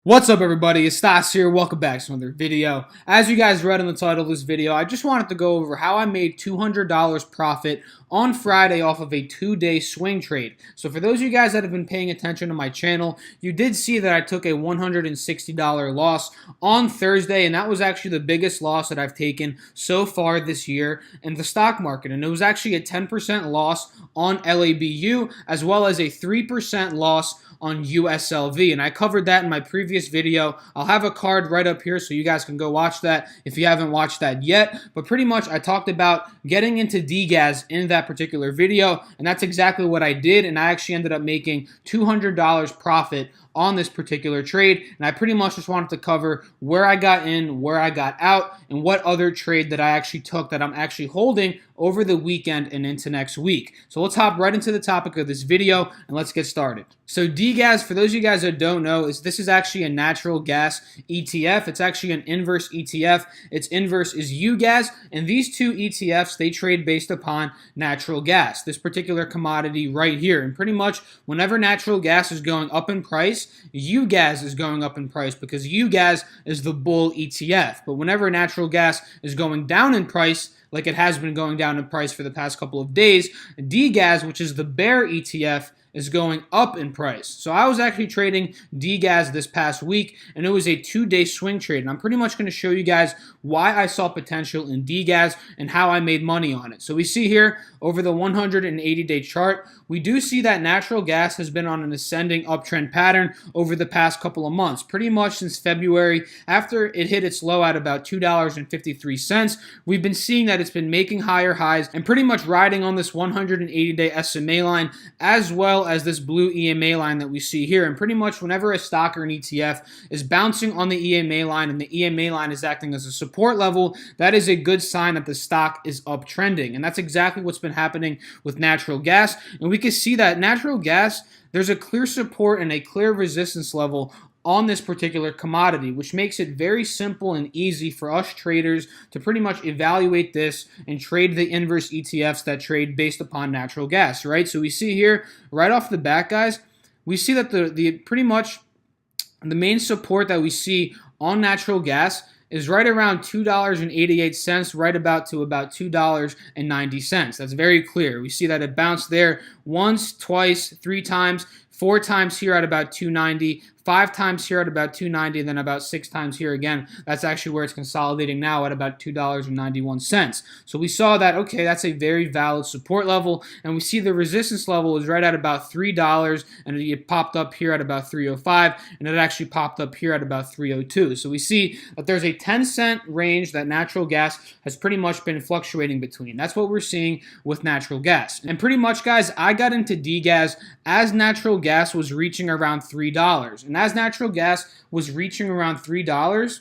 What's up, everybody? It's Stas here. Welcome back to another video. As you guys read in the title of this video, I just wanted to go over how I made $200 profit on Friday off of a 2-day swing trade. So for those of you guys that have been paying attention to my channel, you did see that I took a $160 loss on Thursday, and that was actually the biggest loss that I've taken so far this year in the stock market. And it was actually a 10% loss on LABU as well as a 3% loss on USLV, and I covered that in my previous video. I'll have a card right up here so you guys can go watch that if you haven't watched that yet. But pretty much I talked about getting into DGAS in that particular video, and that's exactly what I did, and I actually ended up making $200 profit on this particular trade. And I pretty much just wanted to cover where I got in, where I got out, and what other trade that I actually took that I'm actually holding over the weekend and into next week. So let's hop right into the topic of this video and let's get started. So DGAS, for those of you guys that don't know, this is actually a natural gas ETF. It's actually an inverse ETF. Its inverse is UGAS, and these two ETFs, they trade based upon natural gas, this particular commodity right here. And pretty much whenever natural gas is going up in price, UGAS is going up in price because UGAS is the bull ETF. But whenever natural gas is going down in price, like it has been going down in price for the past couple of days, DGAS, which is the bear ETF, is going up in price. So I was actually trading DGAS this past week, and it was a 2-day swing trade. And I'm pretty much going to show you guys why I saw potential in DGAS and how I made money on it. So we see here over the 180-day chart, we do see that natural gas has been on an ascending uptrend pattern over the past couple of months, pretty much since February. After it hit its low at about $2.53, we've been seeing that it's been making higher highs and pretty much riding on this 180-day SMA line as well as this blue EMA line that we see here. And pretty much whenever a stock or an ETF is bouncing on the EMA line and the EMA line is acting as a support level, that is a good sign that the stock is uptrending. And that's exactly what's been happening with natural gas. And we can see that natural gas, there's a clear support and a clear resistance level on this particular commodity, which makes it very simple and easy for us traders to pretty much evaluate this and trade the inverse ETFs that trade based upon natural gas, right? So we see here right off the bat, guys, we see that the pretty much the main support that we see on natural gas is right around $2.88, right about to about $2.90. That's very clear. We see that it bounced there once, twice, 3 times, 4 times here at about $2.90, 5 times here at about $2.90, and then about 6 times here again. That's actually where it's consolidating now at about $2.91. So we saw that, okay, that's a very valid support level, and we see the resistance level is right at about $3, and it popped up here at about $3.05, and it actually popped up here at about $3.02. So we see that there's a 10-cent range that natural gas has pretty much been fluctuating between. That's what we're seeing with natural gas. And pretty much, guys, I got into DGAS as natural gas was reaching around $3. And as natural gas was reaching around $3,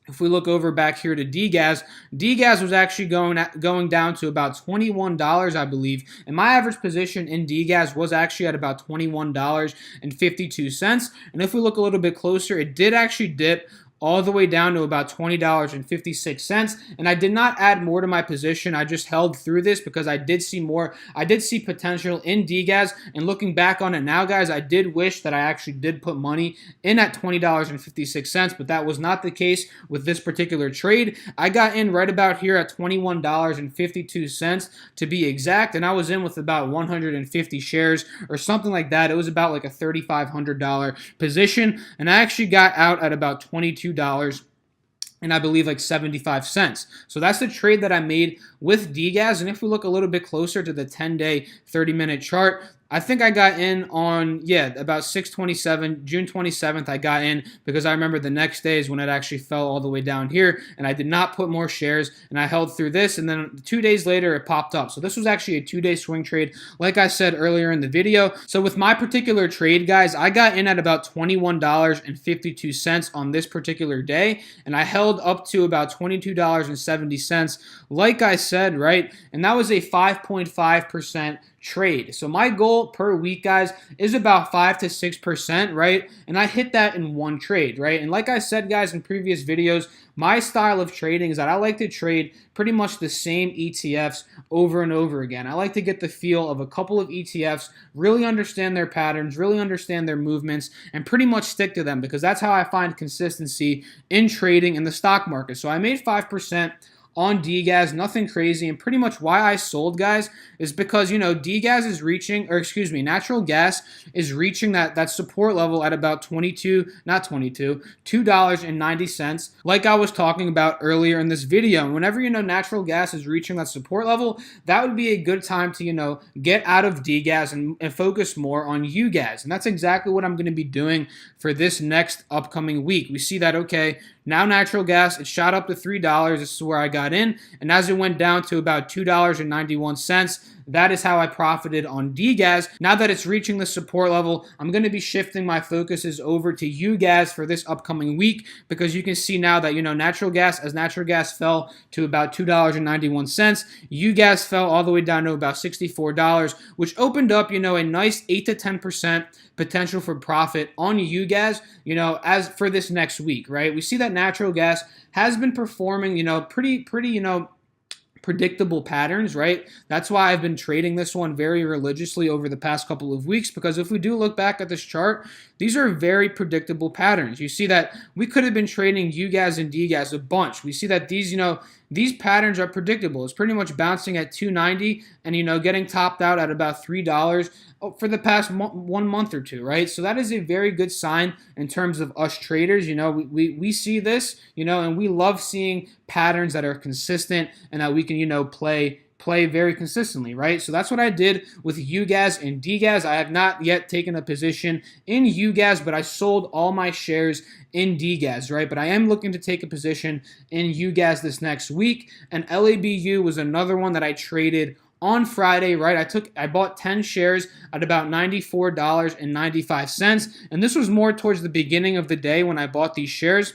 if we look over back here to DGAS, DGAS was actually going down to about $21, I believe. And my average position in DGAS was actually at about $21.52. And if we look a little bit closer, it did actually dip all the way down to about $20.56, and I did not add more to my position. I just held through this because I did see more. I did see potential in DGAS, and looking back on it now, guys, I did wish that I actually did put money in at $20.56, but that was not the case with this particular trade. I got in right about here at $21.52 to be exact, and I was in with about 150 shares or something like that. It was about like a $3,500 position, and I actually got out at about $22 and I believe like 75 cents. So that's the trade that I made with DGAS. And if we look a little bit closer to the 10-day, 30-minute chart, I think I got in on, about 6/27, June 27th, I got in because I remember the next day is when it actually fell all the way down here, and I did not put more shares, and I held through this, and then 2 days later, it popped up. So this was actually a 2-day swing trade, like I said earlier in the video. So with my particular trade, guys, I got in at about $21.52 on this particular day, and I held up to about $22.70, like I said, right? And that was a 5.5% trade. So my goal per week, guys, is about 5 to 6%, right? And I hit that in one trade, right? And like I said, guys, in previous videos, my style of trading is that I like to trade pretty much the same ETFs over and over again. I like to get the feel of a couple of ETFs, really understand their patterns, really understand their movements, and pretty much stick to them, because that's how I find consistency in trading in the stock market. So I made 5% on DGAS, nothing crazy, and pretty much why I sold, guys, is because, DGAS is reaching, or excuse me, natural gas is reaching that support level at about $2.90, like I was talking about earlier in this video. And whenever, natural gas is reaching that support level, that would be a good time to, get out of DGAS and focus more on UGAS. And that's exactly what I'm going to be doing for this next upcoming week. We see that, okay, now natural gas, it shot up to $3. This is where I got in. And as it went down to about $2.91, that is how I profited on DGAS. Now that it's reaching the support level, I'm going to be shifting my focuses over to UGAS for this upcoming week, because you can see now that, natural gas, as natural gas fell to about $2.91, UGAS fell all the way down to about $64, which opened up, a nice 8 to 10% potential for profit on UGAS, as for this next week, right? We see that natural gas has been performing, pretty, predictable patterns, right? That's why I've been trading this one very religiously over the past couple of weeks, because if we do look back at this chart, these are very predictable patterns. You see that we could have been trading UGAS and DGAS a bunch. We see that these patterns are predictable. It's pretty much bouncing at $2.90 and, getting topped out at about $3 for the past 1 month or two, right? So that is a very good sign in terms of us traders. We see this, and we love seeing patterns that are consistent and that we can, play very consistently, right? So that's what I did with UGAS and DGAS. I have not yet taken a position in UGAS, but I sold all my shares in DGAS, right? But I am looking to take a position in UGAS this next week. And LABU was another one that I traded on Friday, right? I bought 10 shares at about $94.95. And this was more towards the beginning of the day when I bought these shares,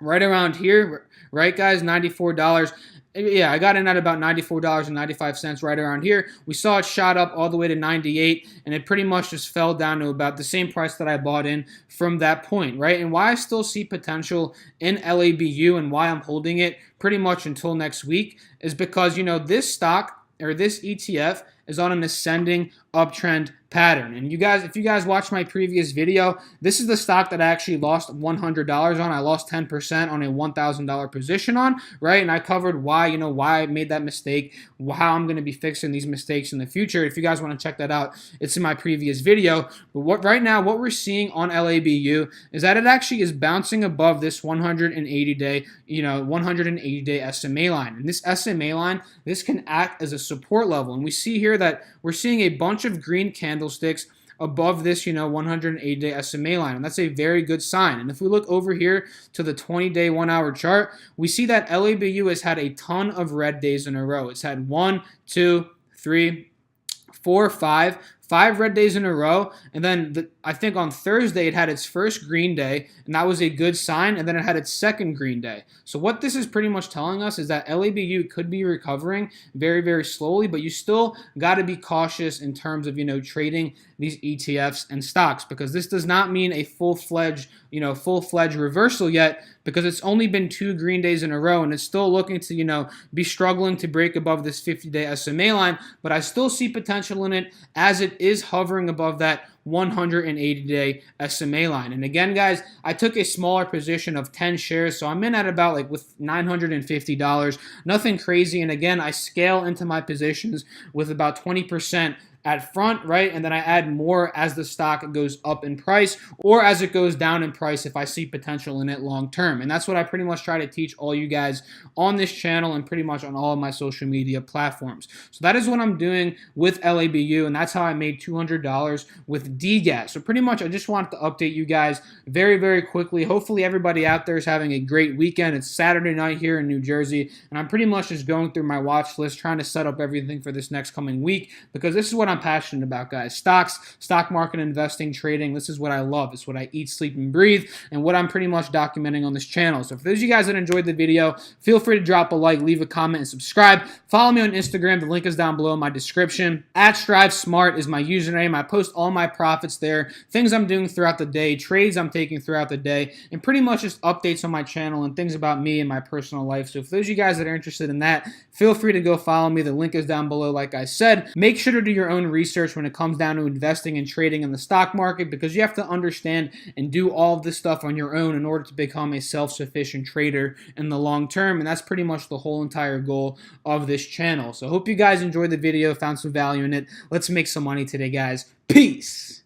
right around here, right, guys? $94. Yeah, I got in at about $94.95, right around here. We saw it shot up all the way to 98, and it pretty much just fell down to about the same price that I bought in from that point, right? And why I still see potential in LABU and why I'm holding it pretty much until next week is because, this stock, or this ETF, is on an ascending uptrend pattern. And if you guys watched my previous video, this is the stock that I actually lost $100 on. I lost 10% on a $1,000 position on, right? And I covered why, why I made that mistake, how I'm going to be fixing these mistakes in the future. If you guys want to check that out, it's in my previous video. But right now, what we're seeing on LABU is that it actually is bouncing above this 180-day, 180-day SMA line. And this SMA line, this can act as a support level. And we see here that we're seeing a bunch of green candlesticks above this, 180-day SMA line. And that's a very good sign. And if we look over here to the 20-day 1-hour chart, we see that LABU has had a ton of red days in a row. It's had 1, 2, 3, 4, 5 red days in a row. And then I think on Thursday it had its first green day, and that was a good sign. And then it had its second green day. So what this is pretty much telling us is that LABU could be recovering very, very slowly, but you still got to be cautious in terms of, trading these ETFs and stocks, because this does not mean a full-fledged reversal yet, because it's only been 2 green days in a row, and it's still looking to, be struggling to break above this 50-day SMA line. But I still see potential in it, as it is hovering above that 180-day SMA line. And again, guys, I took a smaller position of 10 shares, so I'm in at about with $950. Nothing crazy. And again, I scale into my positions with about 20% at front, right? And then I add more as the stock goes up in price or as it goes down in price if I see potential in it long term. And that's what I pretty much try to teach all you guys on this channel and pretty much on all of my social media platforms. So that is what I'm doing with LABU, and that's how I made $200 with DGAS. So pretty much I just wanted to update you guys very, very quickly. Hopefully everybody out there is having a great weekend. It's Saturday night here in New Jersey, and I'm pretty much just going through my watch list, trying to set up everything for this next coming week, because this is what I'm passionate about, guys. Stocks, stock market investing, trading. This is what I love. It's what I eat, sleep, and breathe, and what I'm pretty much documenting on this channel. So for those of you guys that enjoyed the video, feel free to drop a like, leave a comment, and subscribe. Follow me on Instagram. The link is down below in my description. @StriveSmart is my username. I post all my profits there, things I'm doing throughout the day, trades I'm taking throughout the day, and pretty much just updates on my channel and things about me and my personal life. So for those of you guys that are interested in that, feel free to go follow me. The link is down below, like I said. Make sure to do your own research when it comes down to investing and trading in the stock market, because you have to understand and do all of this stuff on your own in order to become a self-sufficient trader in the long term. And that's pretty much the whole entire goal of this channel. So I hope you guys enjoyed the video, found some value in it. Let's make some money today, guys. Peace.